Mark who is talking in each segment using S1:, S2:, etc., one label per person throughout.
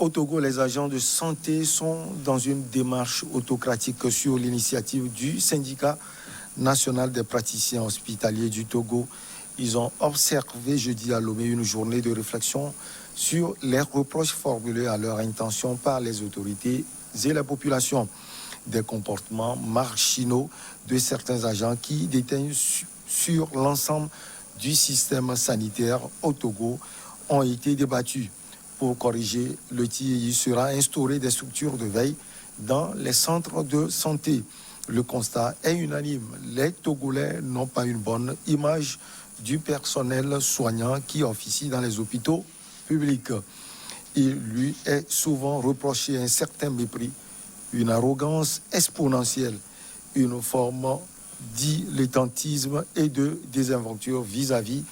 S1: Au Togo, les agents de santé sont dans une démarche autocratique sur l'initiative du syndicat national des praticiens hospitaliers du Togo. Ils ont observé jeudi à Lomé une journée de réflexion sur les reproches formulés à leur intention par les autorités et la population. Des comportements marginaux de certains agents qui déteignent sur l'ensemble du système sanitaire au Togo ont été débattus. Pour corriger le tir, il sera instauré des structures de veille dans les centres de santé. Le constat est unanime. Les Togolais n'ont pas une bonne image du personnel soignant qui officie dans les hôpitaux publics. Il lui est souvent reproché un certain mépris, une arrogance exponentielle, une forme dilettantisme et de désinvolture vis-à-vis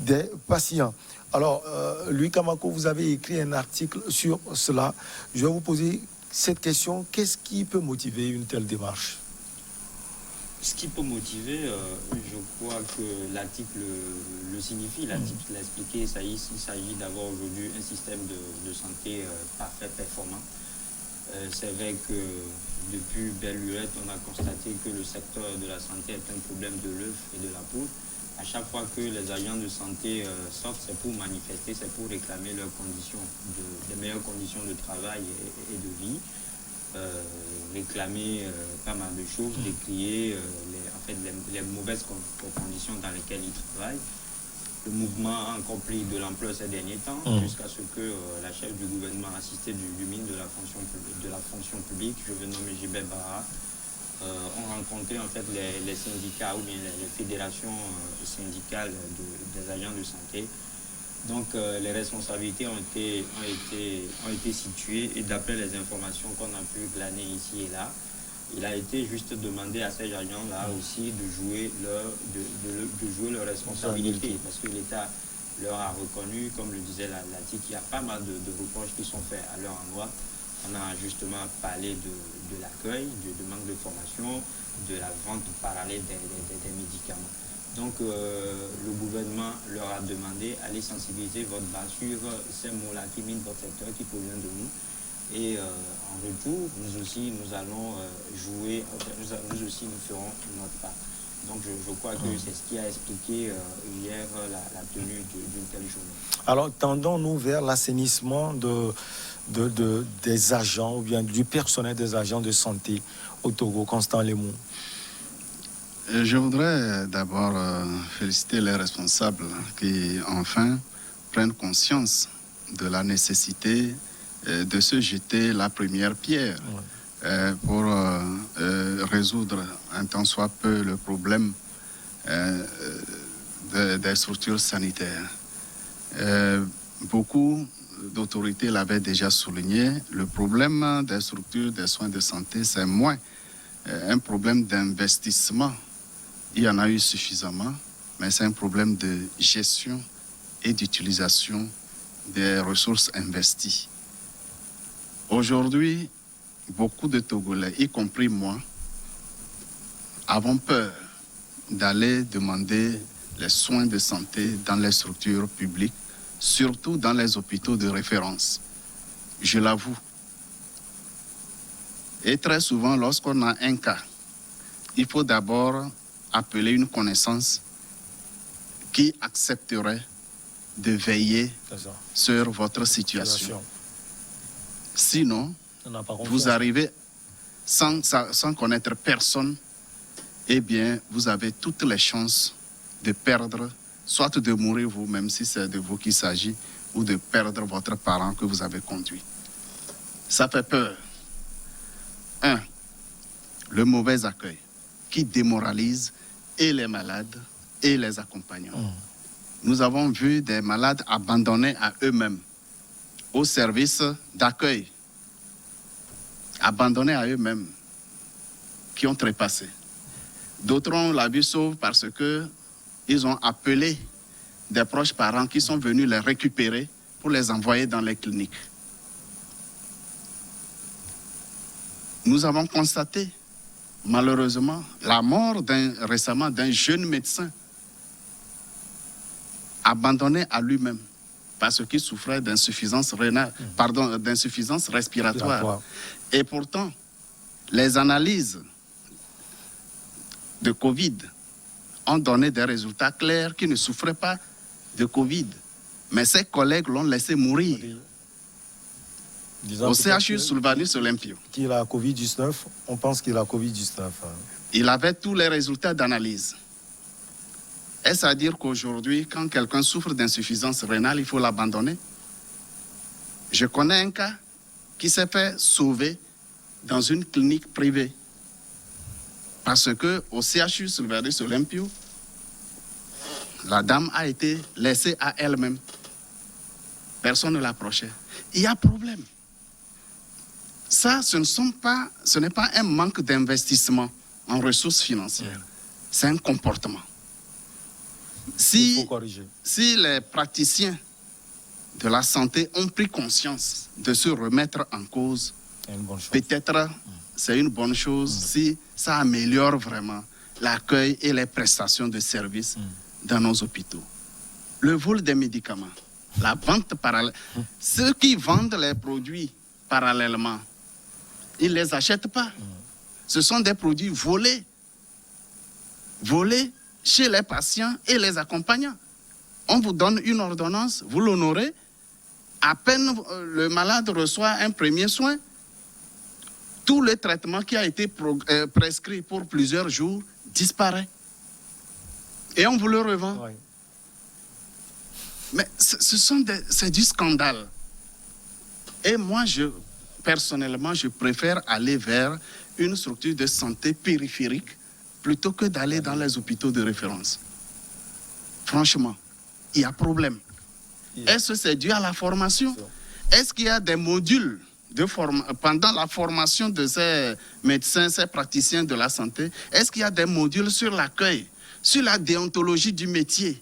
S1: des patients. Alors, Louis Kamako, vous avez écrit un article sur cela. Je vais vous poser cette question. Qu'est-ce qui peut motiver une telle démarche?
S2: Ce qui peut motiver, je crois que l'article le signifie, l'article l'a expliqué, il s'agit d'avoir aujourd'hui un système de santé parfait, performant. C'est vrai que depuis belle lurette, on a constaté que le secteur de la santé est un problème de l'œuf et de la poule. À chaque fois que les agents de santé sortent, c'est pour manifester, c'est pour réclamer leurs conditions, des meilleures conditions de travail et de vie. Réclamer pas mal de choses, décrier les mauvaises conditions dans lesquelles ils travaillent. Le mouvement a encore pris de l'ampleur ces derniers temps, jusqu'à ce que la chef du gouvernement assistée du ministre de la fonction publique, je veux nommer Gilbert Bara, ont rencontré en fait les syndicats ou bien les fédérations syndicales des agents de santé. Donc les responsabilités ont été situées et d'après les informations qu'on a pu glaner ici et là, il a été juste demandé à ces agents-là aussi de jouer leur responsabilité parce que l'État leur a reconnu, comme le disait l'article, il y a pas mal de reproches qui sont faits à leur endroit. On a justement parlé de l'accueil, de manque de formation, de la vente parallèle des médicaments. Donc le gouvernement leur a demandé d'aller sensibiliser votre base sur ces mots-là qui minent votre secteur, qui proviennent de nous. Et en retour, nous aussi, nous allons jouer, nous aussi, nous ferons notre part. Donc je crois que c'est ce qui a expliqué hier la tenue d'une telle journée.
S1: Alors tendons-nous vers l'assainissement des agents ou bien du personnel des agents de santé au Togo. Constant Lemou.
S3: Je voudrais d'abord féliciter les responsables qui enfin prennent conscience de la nécessité de se jeter la première pierre pour résoudre un tant soit peu le problème des structures sanitaires. Beaucoup d'autorités l'avaient déjà souligné, le problème des structures des soins de santé, c'est moins un problème d'investissement. Il y en a eu suffisamment, mais c'est un problème de gestion et d'utilisation des ressources investies. Aujourd'hui, beaucoup de Togolais, y compris moi, avons peur d'aller demander les soins de santé dans les structures publiques, surtout dans les hôpitaux de référence. Je l'avoue. Et très souvent, lorsqu'on a un cas, il faut d'abord appeler une connaissance qui accepterait de veiller sur votre situation. Sinon, vous arrivez sans connaître personne, eh bien, vous avez toutes les chances de perdre, soit de mourir vous-même si c'est de vous qu'il s'agit, ou de perdre votre parent que vous avez conduit. Ça fait peur. 1. Le mauvais accueil qui démoralise et les malades et les accompagnants. Nous avons vu des malades abandonnés à eux-mêmes au service d'accueil, abandonnés à eux-mêmes, qui ont trépassé. D'autres ont la vie sauve parce qu'ils ont appelé des proches parents qui sont venus les récupérer pour les envoyer dans les cliniques. Nous avons constaté, malheureusement, la mort récemment d'un jeune médecin abandonné à lui-même parce qu'il souffrait d'insuffisance rénale, pardon, d'insuffisance respiratoire. Et pourtant, les analyses de Covid ont donné des résultats clairs qu'il ne souffrait pas de Covid. Mais ses collègues l'ont laissé mourir. Au CHU Sylvanus Olympio.
S1: Qu'il a Covid-19, on pense qu'il a Covid-19.
S3: Il avait tous les résultats d'analyse. Est-ce à dire qu'aujourd'hui, quand quelqu'un souffre d'insuffisance rénale, il faut l'abandonner? Je connais un cas qui s'est fait sauver dans une clinique privée. Parce qu'au CHU Sylvanus Olympio, la dame a été laissée à elle-même. Personne ne l'approchait. Il y a problème. Ça, ce n'est pas un manque d'investissement en ressources financières. C'est un comportement. Si les praticiens de la santé ont pris conscience de se remettre en cause, peut-être c'est une bonne chose si ça améliore vraiment l'accueil et les prestations de services dans nos hôpitaux. Le vol des médicaments, la vente parallèle. Ceux qui vendent les produits parallèlement, ils ne les achètent pas. Ce sont des produits volés. Volés chez les patients et les accompagnants. On vous donne une ordonnance, vous l'honorez. À peine le malade reçoit un premier soin, tout le traitement qui a été prescrit pour plusieurs jours disparaît. Et on vous le revend. Oui. Mais c'est du scandale. Et moi, personnellement, je préfère aller vers une structure de santé périphérique plutôt que d'aller dans les hôpitaux de référence. Franchement, il y a problème. Est-ce que c'est dû à la formation? Est-ce qu'il y a des modules pendant la formation de ces médecins, ces praticiens de la santé? Est-ce qu'il y a des modules sur l'accueil, sur la déontologie du métier?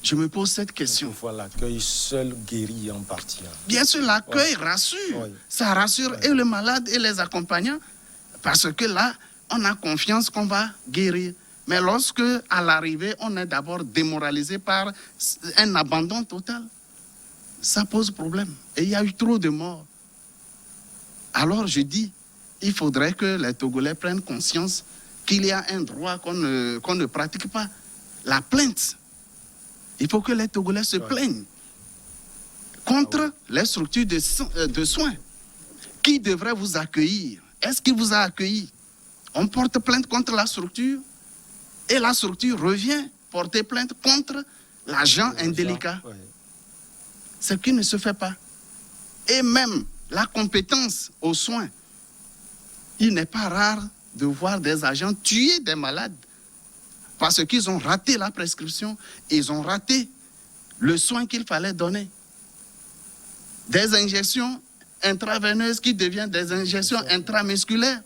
S3: Je me pose cette question.
S1: L'accueil seul guérit en partie.
S3: Bien sûr, l'accueil rassure. Oui. Ça rassure et le malade et les accompagnants. Parce que là, on a confiance qu'on va guérir. Mais lorsque, à l'arrivée, on est d'abord démoralisé par un abandon total, ça pose problème. Et il y a eu trop de morts. Alors je dis, il faudrait que les Togolais prennent conscience qu'il y a un droit qu'on ne pratique pas. La plainte. Il faut que les Togolais se plaignent contre les structures de soins. Qui devrait vous accueillir? Est-ce qu'il vous a accueilli? On porte plainte contre la structure et la structure revient porter plainte contre l'agent indélicat. Ce qui ne se fait pas. Et même la compétence aux soins. Il n'est pas rare de voir des agents tuer des malades parce qu'ils ont raté la prescription, ils ont raté le soin qu'il fallait donner. Des injections intraveineuses qui deviennent des injections intramusculaires.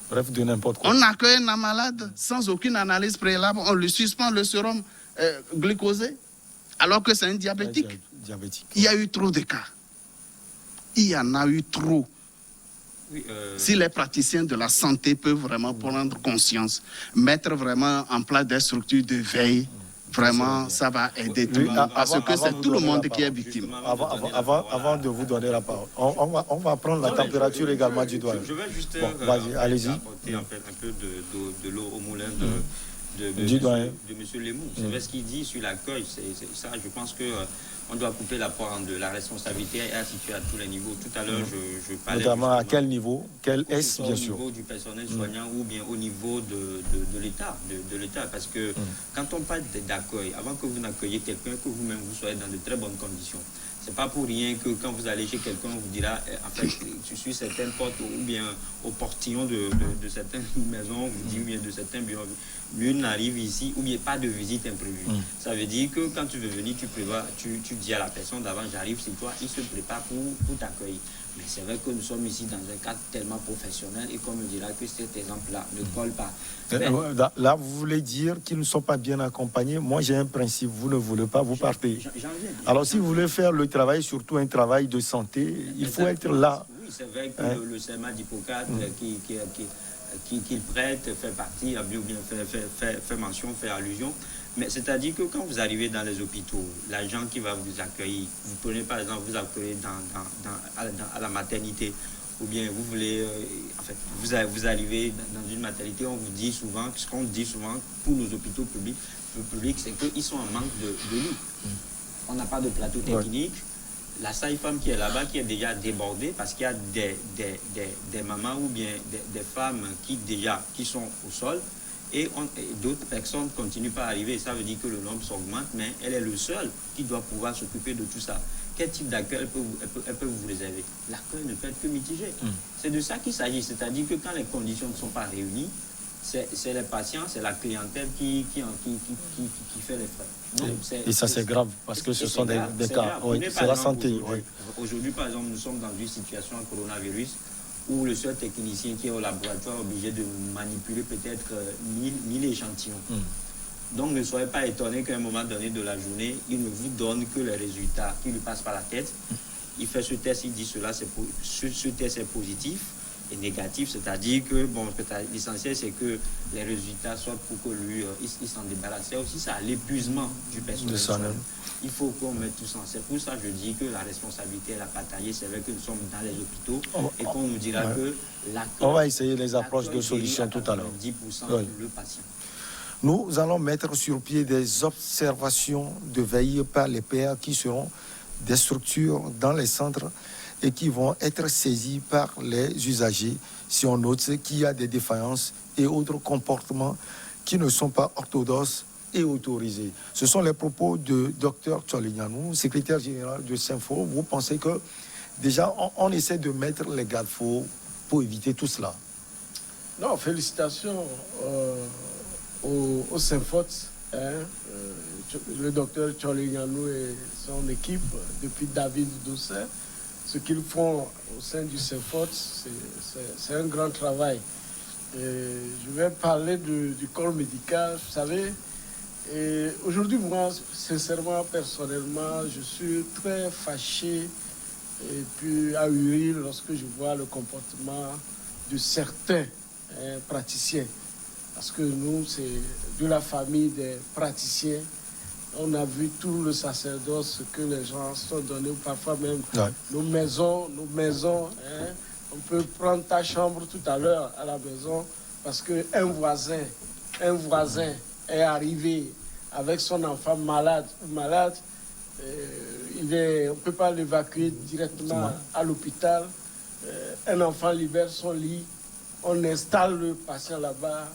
S1: Bref, de n'importe quoi.
S3: On accueille un malade sans aucune analyse préalable, on lui suspend le sérum glucosé, alors que c'est un diabétique. Il y a eu trop de cas. Il y en a eu trop. Oui, si les praticiens de la santé peuvent vraiment prendre conscience, mettre vraiment en place des structures de veille, vraiment, ça va aider tout le monde. Parce que c'est tout le monde qui est victime.
S1: Avant de vous donner la parole, on va prendre la température également du doigt.
S2: Je vais juste
S1: allez-y.
S2: apporter un peu de l'eau au moulin de M. Lemou. C'est vrai ce qu'il dit sur l'accueil. C'est ça, je pense que on doit couper la poire en deux. La responsabilité est située à tous les niveaux. Tout à l'heure, je parlais...
S1: Notamment à quel niveau? Quel est-ce, bien sûr?
S2: Au niveau du personnel soignant ou bien au niveau de l'État. De l'État. Parce que quand on parle d'accueil, avant que vous n'accueilliez quelqu'un, que vous-même vous soyez dans de très bonnes conditions. C'est pas pour rien que quand vous allez chez quelqu'un, on vous dira, en fait, tu suis certaines portes ou bien au portillon de certaines maisons, on vous dit, ou bien de certains bureaux, l'une n'arrive ici, ou bien pas de visite imprévue. Ça veut dire que quand tu veux venir, tu prévois, tu dis à la personne d'avant, j'arrive chez toi, il se prépare pour t'accueillir. Mais c'est vrai que nous sommes ici dans un cadre tellement professionnel et qu'on me dira que cet exemple-là ne colle pas.
S1: Là, vous voulez dire qu'ils ne sont pas bien accompagnés. Moi, j'ai un principe, vous ne voulez pas, vous partez. Alors, si vous voulez faire le travail, surtout un travail de santé, il faut être là.
S2: Oui, c'est vrai que le serment d'Hippocrate qu'il prête fait partie, ou bien fait mention, fait allusion. Mais c'est-à-dire que quand vous arrivez dans les hôpitaux, l'agent qui va vous accueillir, vous prenez par exemple, vous accueillez à la maternité, ou bien vous voulez, en fait, vous arrivez dans une maternité, on vous dit souvent, ce qu'on dit souvent pour nos hôpitaux publics, c'est qu'ils sont en manque de lits. On n'a pas de plateau technique. La sage-femme qui est là-bas, qui est déjà débordée, parce qu'il y a des mamans ou bien des femmes qui sont au sol, et d'autres personnes ne continuent pas à arriver. Ça veut dire que le nombre s'augmente, mais elle est le seul qui doit pouvoir s'occuper de tout ça. Quel type d'accueil elle peut vous réserver? L'accueil ne peut être que mitigé. C'est de ça qu'il s'agit. C'est-à-dire que quand les conditions ne sont pas réunies, c'est les patients, c'est la clientèle qui fait les frais. Donc,
S1: et ça, c'est grave, parce que ce sont des cas. Oui, c'est la santé.
S2: Aujourd'hui, par exemple, nous sommes dans une situation coronavirus où le seul technicien qui est au laboratoire est obligé de manipuler peut-être 1000 échantillons. Donc ne soyez pas étonnés qu'à un moment donné de la journée, il ne vous donne que les résultats qui lui passent par la tête. Il fait ce test, il dit cela, ce test est positif et négatif, c'est-à-dire que bon, l'essentiel c'est que les résultats soient pour que lui, il s'en débarrasse. C'est aussi ça, l'épuisement du personnel. Il faut qu'on mette tout ça. C'est pour ça que je dis que la responsabilité est la partagée. C'est vrai que nous sommes dans les hôpitaux et qu'on nous dira que
S1: on va essayer les approches de solutions tout à l'heure.
S2: 10% le patient.
S1: Nous allons mettre sur pied des observations de veille par les pairs qui seront des structures dans les centres et qui vont être saisies par les usagers si on note qu'il y a des défaillances et autres comportements qui ne sont pas orthodoxes et autorisés. Ce sont les propos de Dr Tcholignanou, secrétaire général de Sinfo. Vous pensez que déjà on essaie de mettre les garde-fous pour éviter tout cela?
S4: Non, félicitations au Sinfot, le docteur Tcholignanou et son équipe, depuis David Doucet. Ce qu'ils font au sein du Sinfot, c'est un grand travail. Et je vais parler du corps médical, vous savez. Et aujourd'hui, moi, sincèrement, personnellement, je suis très fâché et puis ahuri lorsque je vois le comportement de certains praticiens. Parce que nous, c'est de la famille des praticiens. On a vu tout le sacerdoce que les gens sont donnés, parfois même nos maisons. On peut prendre ta chambre tout à l'heure à la maison parce qu'un voisin est arrivé avec son enfant malade, on ne peut pas l'évacuer directement à l'hôpital. Un enfant libère son lit, on installe le patient là-bas,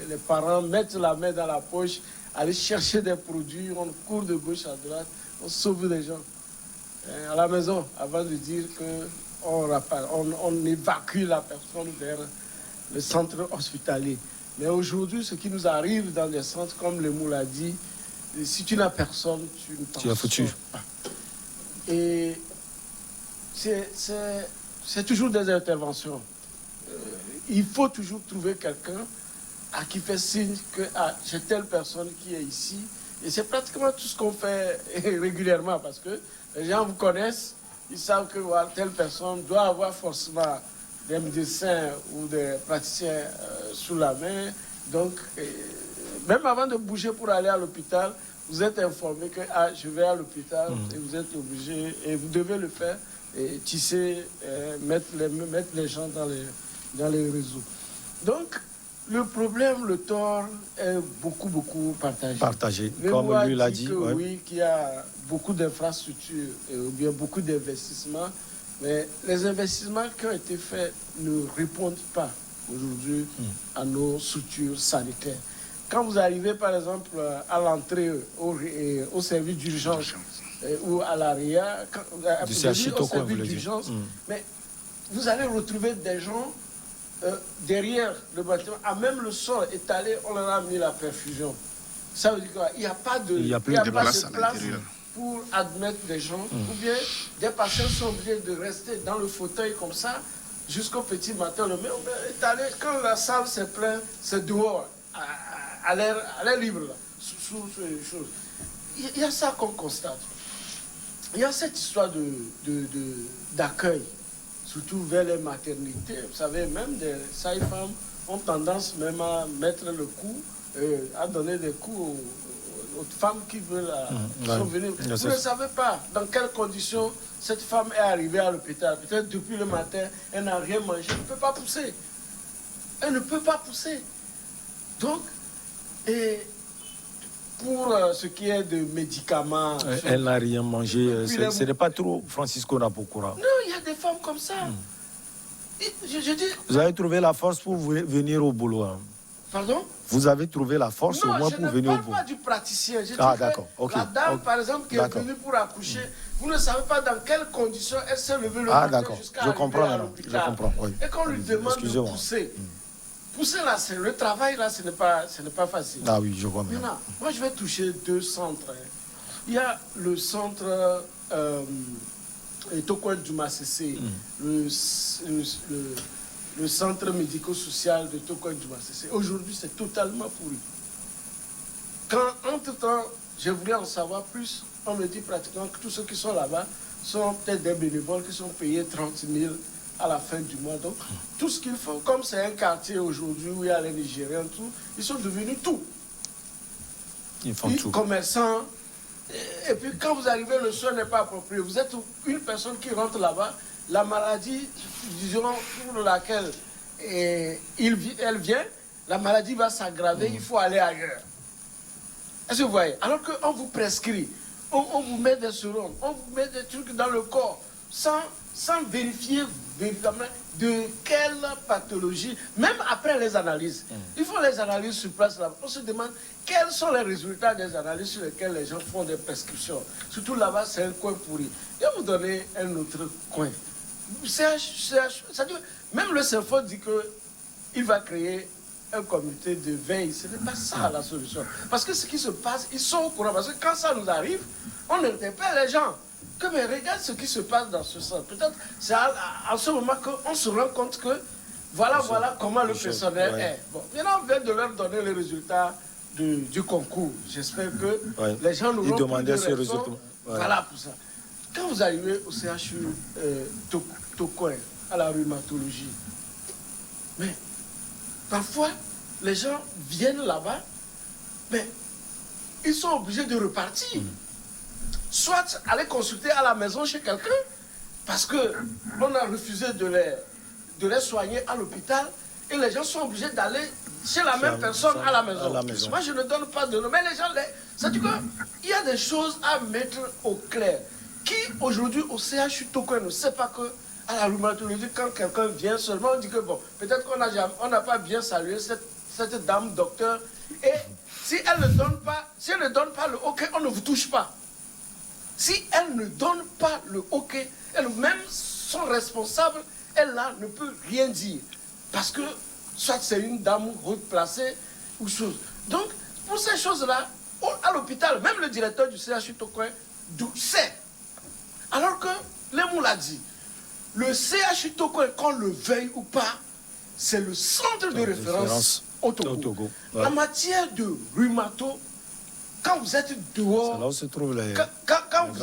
S4: les parents mettent la main dans la poche, aller chercher des produits, on court de gauche à droite, on sauve les gens. À la maison, avant de dire qu'on évacue la personne vers le centre hospitalier. Mais aujourd'hui, ce qui nous arrive dans des centres, comme le mot l'a dit, si tu n'as personne, tu
S1: es foutu.
S4: Et c'est toujours des interventions. Il faut toujours trouver quelqu'un à qui fait signe que j'ai telle personne qui est ici. Et c'est pratiquement tout ce qu'on fait régulièrement parce que les gens vous connaissent, ils savent que telle personne doit avoir forcément des médecins ou des praticiens sous la main. Donc, même avant de bouger pour aller à l'hôpital, vous êtes informé que je vais à l'hôpital et vous êtes obligé, et vous devez le faire, et tisser, mettre les gens dans les réseaux. Donc, le problème, le tort est beaucoup partagé.
S1: Comme lui l'a dit.
S4: Oui, qu'il y a beaucoup d'infrastructures ou bien beaucoup d'investissements, mais les investissements qui ont été faits ne répondent pas aujourd'hui à nos structures sanitaires. Quand vous arrivez, par exemple, à l'entrée au service d'urgence ou à l'ARIA, au service d'urgence, mais vous allez retrouver des gens derrière le bâtiment, à même le sol étalé, on leur a mis la perfusion. Ça veut dire qu'il n'y a pas de place pour admettre des gens, ou bien des patients sont obligés de rester dans le fauteuil comme ça jusqu'au petit matin. Le même étalé, quand la salle s'est pleine, c'est dehors, à l'air libre, là, sous les choses. Il y a ça qu'on constate. Il y a cette histoire d'accueil, surtout vers les maternités. Vous savez, même des sages-femmes ont tendance même à mettre le coup, à donner des coups aux femmes qui veulent sont venues. Vous ne savez pas dans quelles conditions cette femme est arrivée à l'hôpital. Peut-être depuis le matin, elle n'a rien mangé. Elle ne peut pas pousser. Elle ne peut pas pousser. Donc, et pour ce qui est de médicaments...
S1: Elle n'a rien mangé. Ce n'est pas trop Francisco Napokura.
S4: Non, il y a des femmes comme ça. Je dis...
S1: Vous avez trouvé la force pour venir au boulot. Hein.
S4: Pardon?
S1: Vous avez trouvé la force au moins pour venir au boulot.
S4: Non, je ne parle pas du praticien. Je dis
S1: d'accord. Okay.
S4: La dame, par exemple, qui est venue pour accoucher, vous ne savez pas dans quelles conditions elle s'est levée le matin jusqu'à arriver à l'hôpital.
S1: Je comprends. Oui.
S4: Et qu'on lui demande de pousser. Pousser là, le travail là, ce n'est pas facile.
S1: Ah oui, je vois bien.
S4: Maintenant, moi, je vais toucher 2 centres. Il y a le centre Tokwen Djouma Sessé, le centre médico-social de Tokwen Djouma Sessé. Aujourd'hui, c'est totalement pourri. Quand, entre-temps, je voulais en savoir plus, on me dit pratiquement que tous ceux qui sont là-bas sont peut-être des bénévoles qui sont payés 30 000 à la fin du mois. Donc, tout ce qu'il faut, comme c'est un quartier aujourd'hui où il y a les Nigériens, tout, ils sont devenus tout.
S1: Ils font tout.
S4: Commerçants. Et puis, quand vous arrivez, le soin n'est pas approprié. Vous êtes une personne qui rentre là-bas, la maladie, disons, pour laquelle elle vient, la maladie va s'aggraver, il faut aller ailleurs. Est-ce que vous voyez? Alors qu'on vous prescrit, on vous met des sérums, on vous met des trucs dans le corps, sans vérifier véritablement de quelle pathologie, même après les analyses. Il faut les analyses sur place là. On se demande quels sont les résultats des analyses sur lesquelles les gens font des prescriptions. Surtout là-bas, c'est un coin pourri. Je vais vous donner un autre coin. Même le CEFO dit qu'il va créer un comité de veille. Ce n'est pas ça la solution. Parce que ce qui se passe, ils sont au courant. Parce que quand ça nous arrive, on interpelle les gens. Mais regarde ce qui se passe dans ce sens. Peut-être c'est en ce moment qu'on se rend compte que voilà comment le personnel est. Bon, maintenant, on vient de leur donner les résultats du concours. J'espère que les gens nous
S1: demandaient ce résultat.
S4: Voilà pour ça. Quand vous arrivez au CHU Tokwen, à la rhumatologie, mais parfois, les gens viennent là-bas, mais ils sont obligés de repartir. Soit aller consulter à la maison chez quelqu'un, parce qu'on a refusé de les soigner à l'hôpital, et les gens sont obligés d'aller chez la même personne à la maison. Moi, je ne donne pas de nom, mais les gens, c'est-à-dire qu'il y a des choses à mettre au clair. Qui, aujourd'hui, au CHU Tokwen, ne sait pas que à la rhumatologie, quand quelqu'un vient seulement, on dit que bon, peut-être qu'on n'a pas bien salué cette dame docteur, et si elle ne donne pas le OK, on ne vous touche pas. Si elle ne donne pas le OK, elle-même, son responsable, elle là ne peut rien dire. Parce que soit c'est une dame haute placée ou chose. Donc, pour ces choses-là, à l'hôpital, même le directeur du CHU Tokwen sait. Alors que, Lemou l'a dit, le CHU Tokwen, qu'on le veuille ou pas, c'est le centre de référence au Togo. En matière de rhumato, quand vous êtes dehors,
S1: là où se trouvent les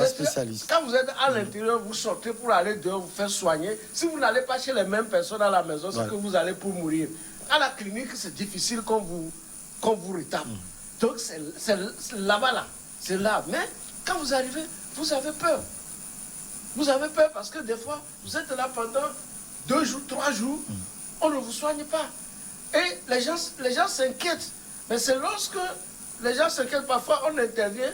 S1: spécialistes.
S4: Quand vous êtes à l'intérieur, vous sortez pour aller dehors, vous faire soigner. Si vous n'allez pas chez les mêmes personnes à la maison, c'est que vous allez pour mourir. À la clinique, c'est difficile qu'on vous retape. Donc c'est là-bas, là. C'est là. Mais quand vous arrivez, vous avez peur. Vous avez peur parce que des fois, vous êtes là pendant 2 jours, 3 jours, on ne vous soigne pas. Et les gens s'inquiètent. Mais c'est lorsque les gens s'inquiètent, parfois on intervient,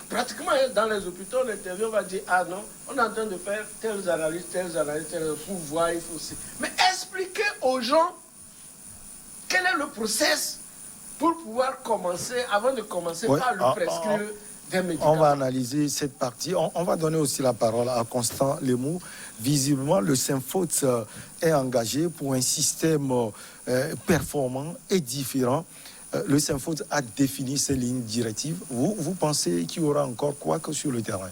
S4: pratiquement dans les hôpitaux, on intervient, on va dire, ah non, on est en train de faire telles analyses, pour voir, il faut aussi. Mais expliquez aux gens quel est le process pour pouvoir commencer, avant de commencer, par lui prescrire des médicaments.
S1: On va analyser cette partie. On va donner aussi la parole à Constant Lemou. Visiblement, le Synfote est engagé pour un système performant et différent. Le Synfote a défini ses lignes directives. Vous pensez qu'il y aura encore quoi que sur le terrain?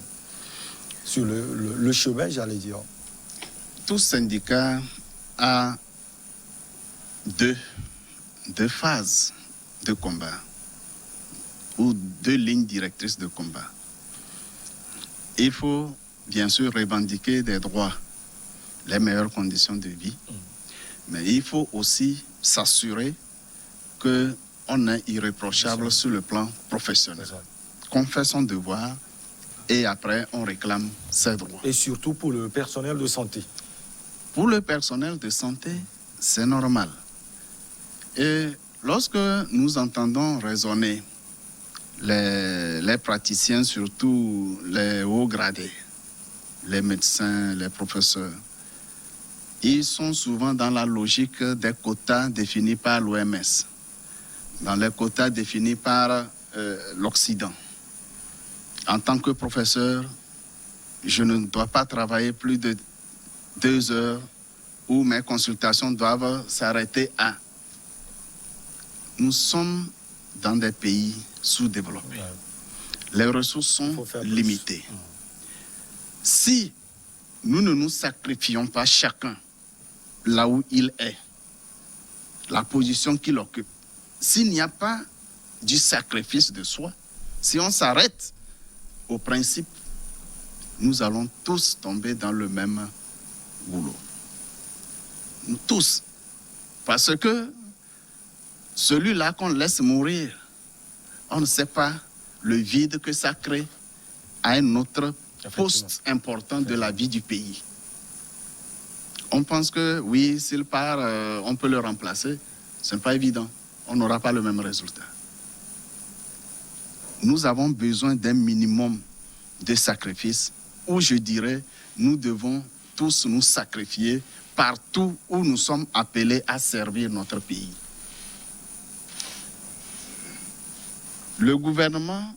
S1: Sur le chemin, j'allais dire.
S3: Tout syndicat a deux phases de combat ou 2 lignes directrices de combat. Il faut bien sûr revendiquer des droits, les meilleures conditions de vie, mais il faut aussi s'assurer qu'on est irréprochable sur le plan professionnel. qu'on fait son devoir et après on réclame ses droits.
S1: Et surtout pour le personnel de santé.
S3: Pour le personnel de santé, c'est normal. Et lorsque nous entendons raisonner les praticiens, surtout les hauts gradés, les médecins, les professeurs, ils sont souvent dans la logique des quotas définis par l'OMS, dans les quotas définis par l'Occident. En tant que professeur, je ne dois pas travailler plus de 2 heures où mes consultations doivent s'arrêter à... Nous sommes dans des pays sous-développés. Ouais. Les ressources sont limitées. Si nous ne nous sacrifions pas chacun là où il est, la position qu'il occupe, s'il n'y a pas du sacrifice de soi, si on s'arrête au principe, nous allons tous tomber dans le même boulot. Nous tous. Parce que celui-là qu'on laisse mourir, on ne sait pas le vide que ça crée à un autre poste important de la vie du pays. On pense que oui, s'il part, on peut le remplacer. Ce n'est pas évident. On n'aura pas le même résultat. Nous avons besoin d'un minimum de sacrifice où je dirais, nous devons tous nous sacrifier partout où nous sommes appelés à servir notre pays. Le gouvernement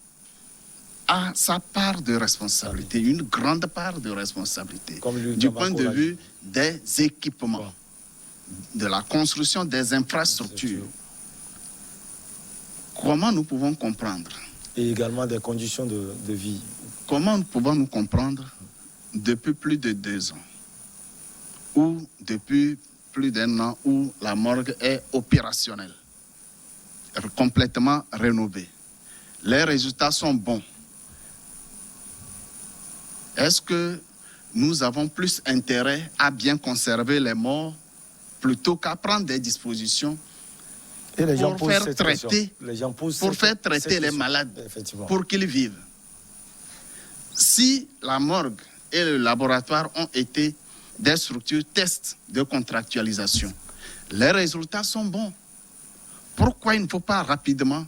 S3: a sa part de responsabilité, une grande part de responsabilité, du point de vue des équipements, de la construction des infrastructures. Comment nous pouvons comprendre?
S1: Et également des conditions de vie.
S3: Comment pouvons-nous comprendre depuis plus de 2 ans ou depuis plus d'1 an où la morgue est opérationnelle, complètement rénovée? Les résultats sont bons. Est-ce que nous avons plus intérêt à bien conserver les morts plutôt qu'à prendre des dispositions pour faire traiter les malades, pour qu'ils vivent? Si la morgue et le laboratoire ont été des structures tests de contractualisation, les résultats sont bons. Pourquoi il ne faut pas rapidement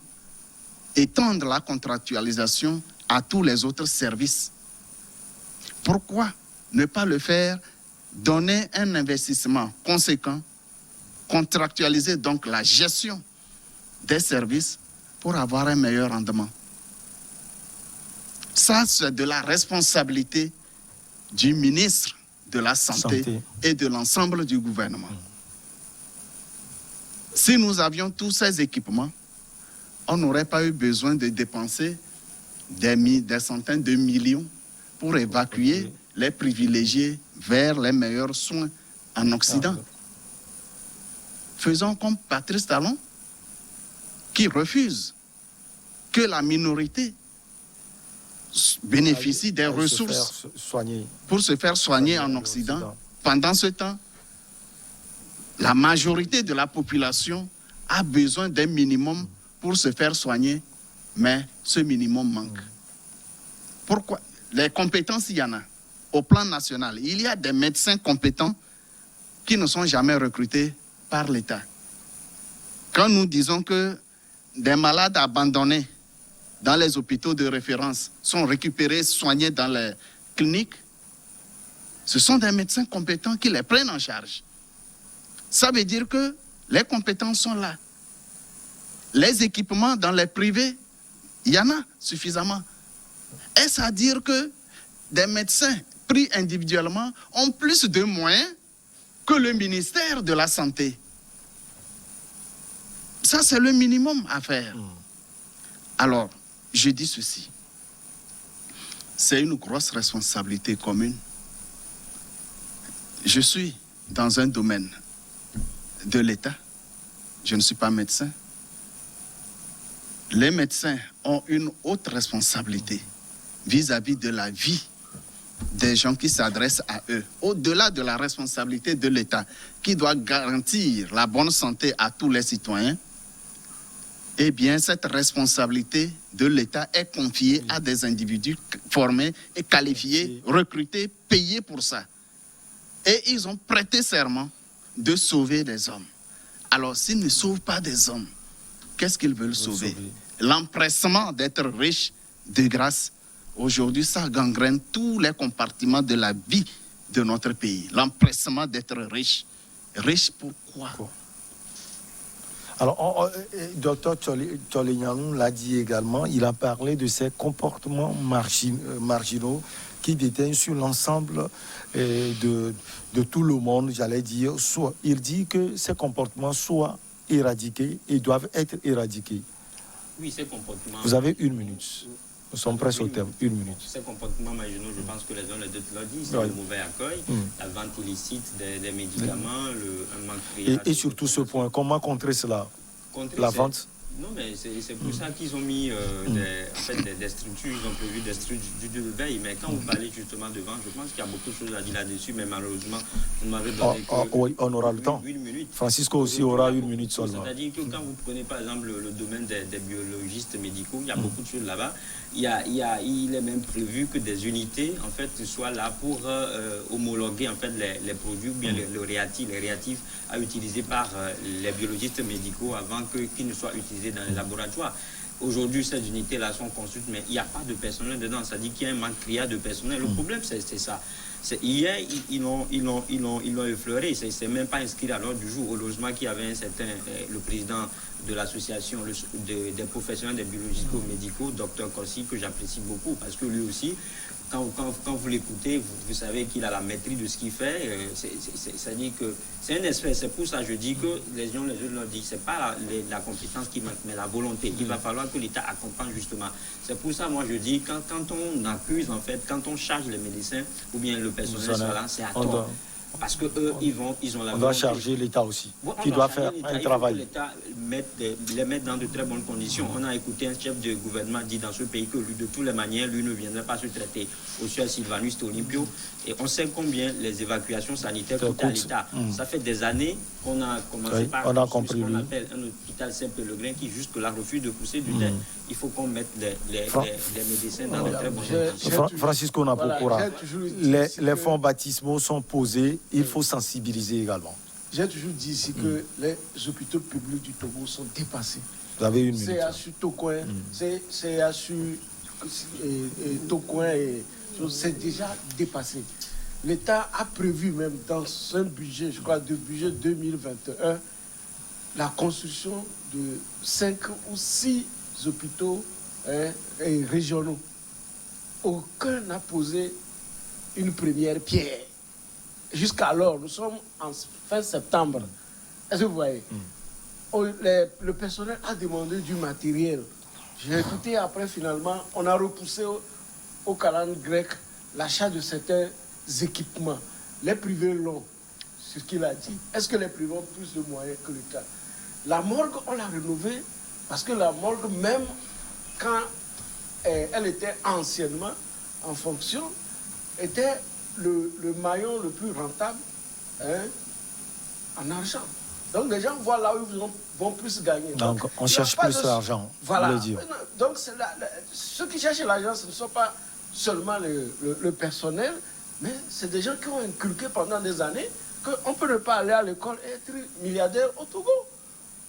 S3: étendre la contractualisation à tous les autres services? Pourquoi ne pas le faire, donner un investissement conséquent, contractualiser donc la gestion des services pour avoir un meilleur rendement? Ça, c'est de la responsabilité du ministre de la Santé. Et de l'ensemble du gouvernement. Si nous avions tous ces équipements, on n'aurait pas eu besoin de dépenser des centaines de millions pour évacuer les privilégiés vers les meilleurs soins en Occident. Faisons comme Patrice Talon, qui refuse que la minorité bénéficie des ressources pour se faire soigner en Occident. Pendant ce temps, la majorité de la population a besoin d'un minimum pour se faire soigner, mais ce minimum manque. Pourquoi? Les compétences, il y en a. Au plan national, il y a des médecins compétents qui ne sont jamais recrutés par l'État. Quand nous disons que des malades abandonnés dans les hôpitaux de référence sont récupérés, soignés dans les cliniques, ce sont des médecins compétents qui les prennent en charge. Ça veut dire que les compétences sont là. Les équipements dans les privés, il y en a suffisamment. Est-ce à dire que des médecins pris individuellement ont plus de moyens que le ministère de la Santé? Ça, c'est le minimum à faire. Alors, je dis ceci. C'est une grosse responsabilité commune. Je suis dans un domaine de l'État. Je ne suis pas médecin. Les médecins ont une haute responsabilité vis-à-vis de la vie des gens qui s'adressent à eux. Au-delà de la responsabilité de l'État, qui doit garantir la bonne santé à tous les citoyens, eh bien, cette responsabilité de l'État est confiée à des individus formés et qualifiés, recrutés, payés pour ça. Et ils ont prêté serment de sauver des hommes. Alors, s'ils ne sauvent pas des hommes, qu'est-ce qu'ils veulent sauver? L'empressement d'être riche de grâce. Aujourd'hui, ça gangrène tous les compartiments de la vie de notre pays. L'empressement d'être riche. Riche pourquoi?
S1: Alors, Dr Tolignanou l'a dit également, il a parlé de ces comportements marginaux qui déteignent sur l'ensemble de tout le monde, j'allais dire. Il dit que ces comportements soient éradiqués et doivent être éradiqués.
S2: Oui, ces comportements...
S1: Vous avez 1 minute. Nous sommes presque au terme. 1 minute.
S2: Ces comportements marginaux, je pense que les uns les autres l'ont dit, c'est le mauvais accueil, la vente illicite des médicaments, un manque de création.
S1: Et surtout ce point, comment contrer cela? La vente?
S2: Non, mais c'est pour ça qu'ils ont mis des structures, ils ont prévu des structures de veille. Mais quand vous parlez justement de vente, je pense qu'il y a beaucoup de choses à dire là-dessus, mais malheureusement, vous m'avez donné
S1: oui, on aura le temps.
S2: 1 minute.
S1: Francisco aussi aura 1 minute seulement.
S2: C'est-à-dire que quand vous prenez par exemple le domaine des biologistes médicaux, il y a beaucoup de choses là-bas. Il est même prévu que des unités en fait soient là pour homologuer en fait les produits ou bien les réactifs à utiliser par les biologistes médicaux avant qu'ils ne soient utilisés dans les laboratoires. Aujourd'hui, ces unités-là sont construites, mais il n'y a pas de personnel dedans. Ça dit qu'il y a un manque criard de personnel. Le problème, c'est ça. Hier, ils l'ont effleuré. C'est même pas inscrit à l'ordre du jour. Heureusement qu'il y avait un certain, le président de l'association des professionnels des biologistes médicaux, Dr Kossi, que j'apprécie beaucoup, parce que lui aussi, quand vous l'écoutez, vous savez qu'il a la maîtrise de ce qu'il fait. C'est-à-dire que c'est un espèce. C'est pour ça que je dis que les gens l'ont dit, c'est pas la compétence qui manque, mais la volonté. Il va falloir que l'État accompagne justement. C'est pour ça, moi, je dis, quand on accuse, en fait, quand on charge les médecins ou bien le personnel sur là, c'est à tort. Parce que eux, ils ont la volonté.
S1: On doit charger l'État aussi, qui doit faire un travail.
S2: L'État les mettre dans de très bonnes conditions. On a écouté un chef de gouvernement dire dans ce pays que lui, de toutes les manières, lui ne viendrait pas se traiter au sieur Sylvanus Olympio. Et on sait combien les évacuations sanitaires coûtent à l'État. Ça fait des années qu'on a commencé par ce qu'on appelle un hôpital Saint-Pellegrin qui jusque-là refuse de pousser du lait. Il faut qu'on mette les médecins dans de très bonnes conditions.
S1: Francisco Napokora, les fonds baptismaux sont posés, il faut sensibiliser également.
S4: J'ai toujours dit ici que les hôpitaux publics du Togo sont dépassés.
S1: Vous avez 1 minute.
S4: CHU Tokoin, CHU Tokoin, c'est déjà dépassé. L'État a prévu même dans un budget, je crois, de budget 2021, la construction de 5 ou 6 hôpitaux régionaux. Aucun n'a posé une première pierre. Jusqu'alors, nous sommes en fin septembre. Est-ce que vous voyez? Le personnel a demandé du matériel. J'ai écouté après, finalement, on a repoussé au calendrier grec l'achat de certains équipements. Les privés l'ont, c'est ce qu'il a dit. Est-ce que les privés ont plus de moyens que l'État? La morgue, on l'a rénovée parce que la morgue, même quand elle était anciennement en fonction, était le maillon le plus rentable en argent. Donc les gens voient là où ils vont plus gagner.
S1: Donc on cherche plus d'argent.
S4: Voilà. Donc ceux qui cherchent l'argent, ce ne sont pas seulement le personnel, mais c'est des gens qui ont inculqué pendant des années qu'on ne peut ne pas aller à l'école et être milliardaire au Togo.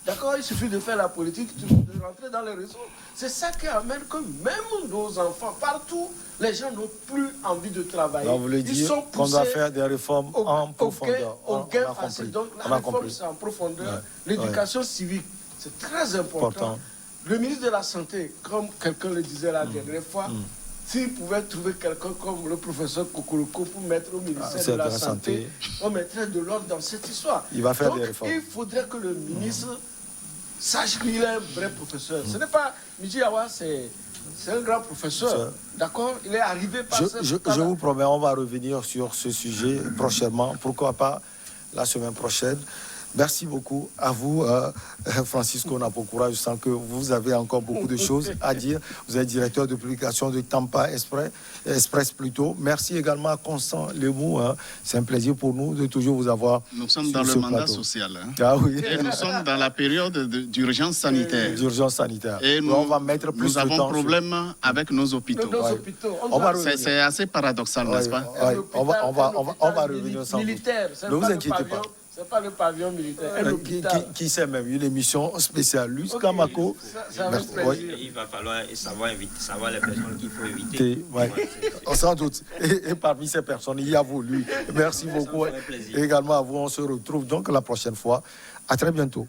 S4: D'accord, il suffit de faire la politique, de rentrer dans les réseaux. C'est ça qui amène que même nos enfants, partout, les gens n'ont plus envie de travailler.
S1: Donc vous voulez dire qu'on doit faire des réformes en profondeur.
S4: Donc la réforme, c'est en profondeur. L'éducation civique, c'est très important. Le ministre de la Santé, comme quelqu'un le disait la dernière fois, s'il pouvait trouver quelqu'un comme le professeur Kokoroko pour mettre au ministère de la Santé, on mettrait de l'ordre dans cette histoire.
S1: Il va faire des réformes.
S4: Il faudrait que le ministre sache qu'il est un vrai professeur. Ce n'est pas... Midji Awa, c'est un grand professeur. D'accord? Il est arrivé par
S1: je vous promets, on va revenir sur ce sujet prochainement. Pourquoi pas la semaine prochaine. Merci beaucoup à vous, Francisco Napokura. Je sens que vous avez encore beaucoup de choses à dire. Vous êtes directeur de publication de Tampa Express plutôt. Merci également à Constant Lemou. C'est un plaisir pour nous de toujours vous avoir.
S3: Nous sommes dans le mandat social.
S1: Ah oui.
S3: Et nous sommes dans la période d'urgence sanitaire.
S1: D'urgence sanitaire.
S3: Et nous,
S1: on va mettre plus
S3: nous avons
S1: de temps
S3: problème avec nos hôpitaux. C'est assez paradoxal, n'est-ce pas?
S1: On va revenir sans doute.
S4: Ne
S1: vous inquiétez pas.
S4: C'est pas le pavillon militaire.
S1: Qui sait même une émission spéciale. Luis Kamako.
S2: Il va falloir savoir les personnes qu'il faut éviter.
S1: Sans doute. Et parmi ces personnes, il y a vous, lui. Merci beaucoup. Également à vous. On se retrouve donc la prochaine fois. À très bientôt.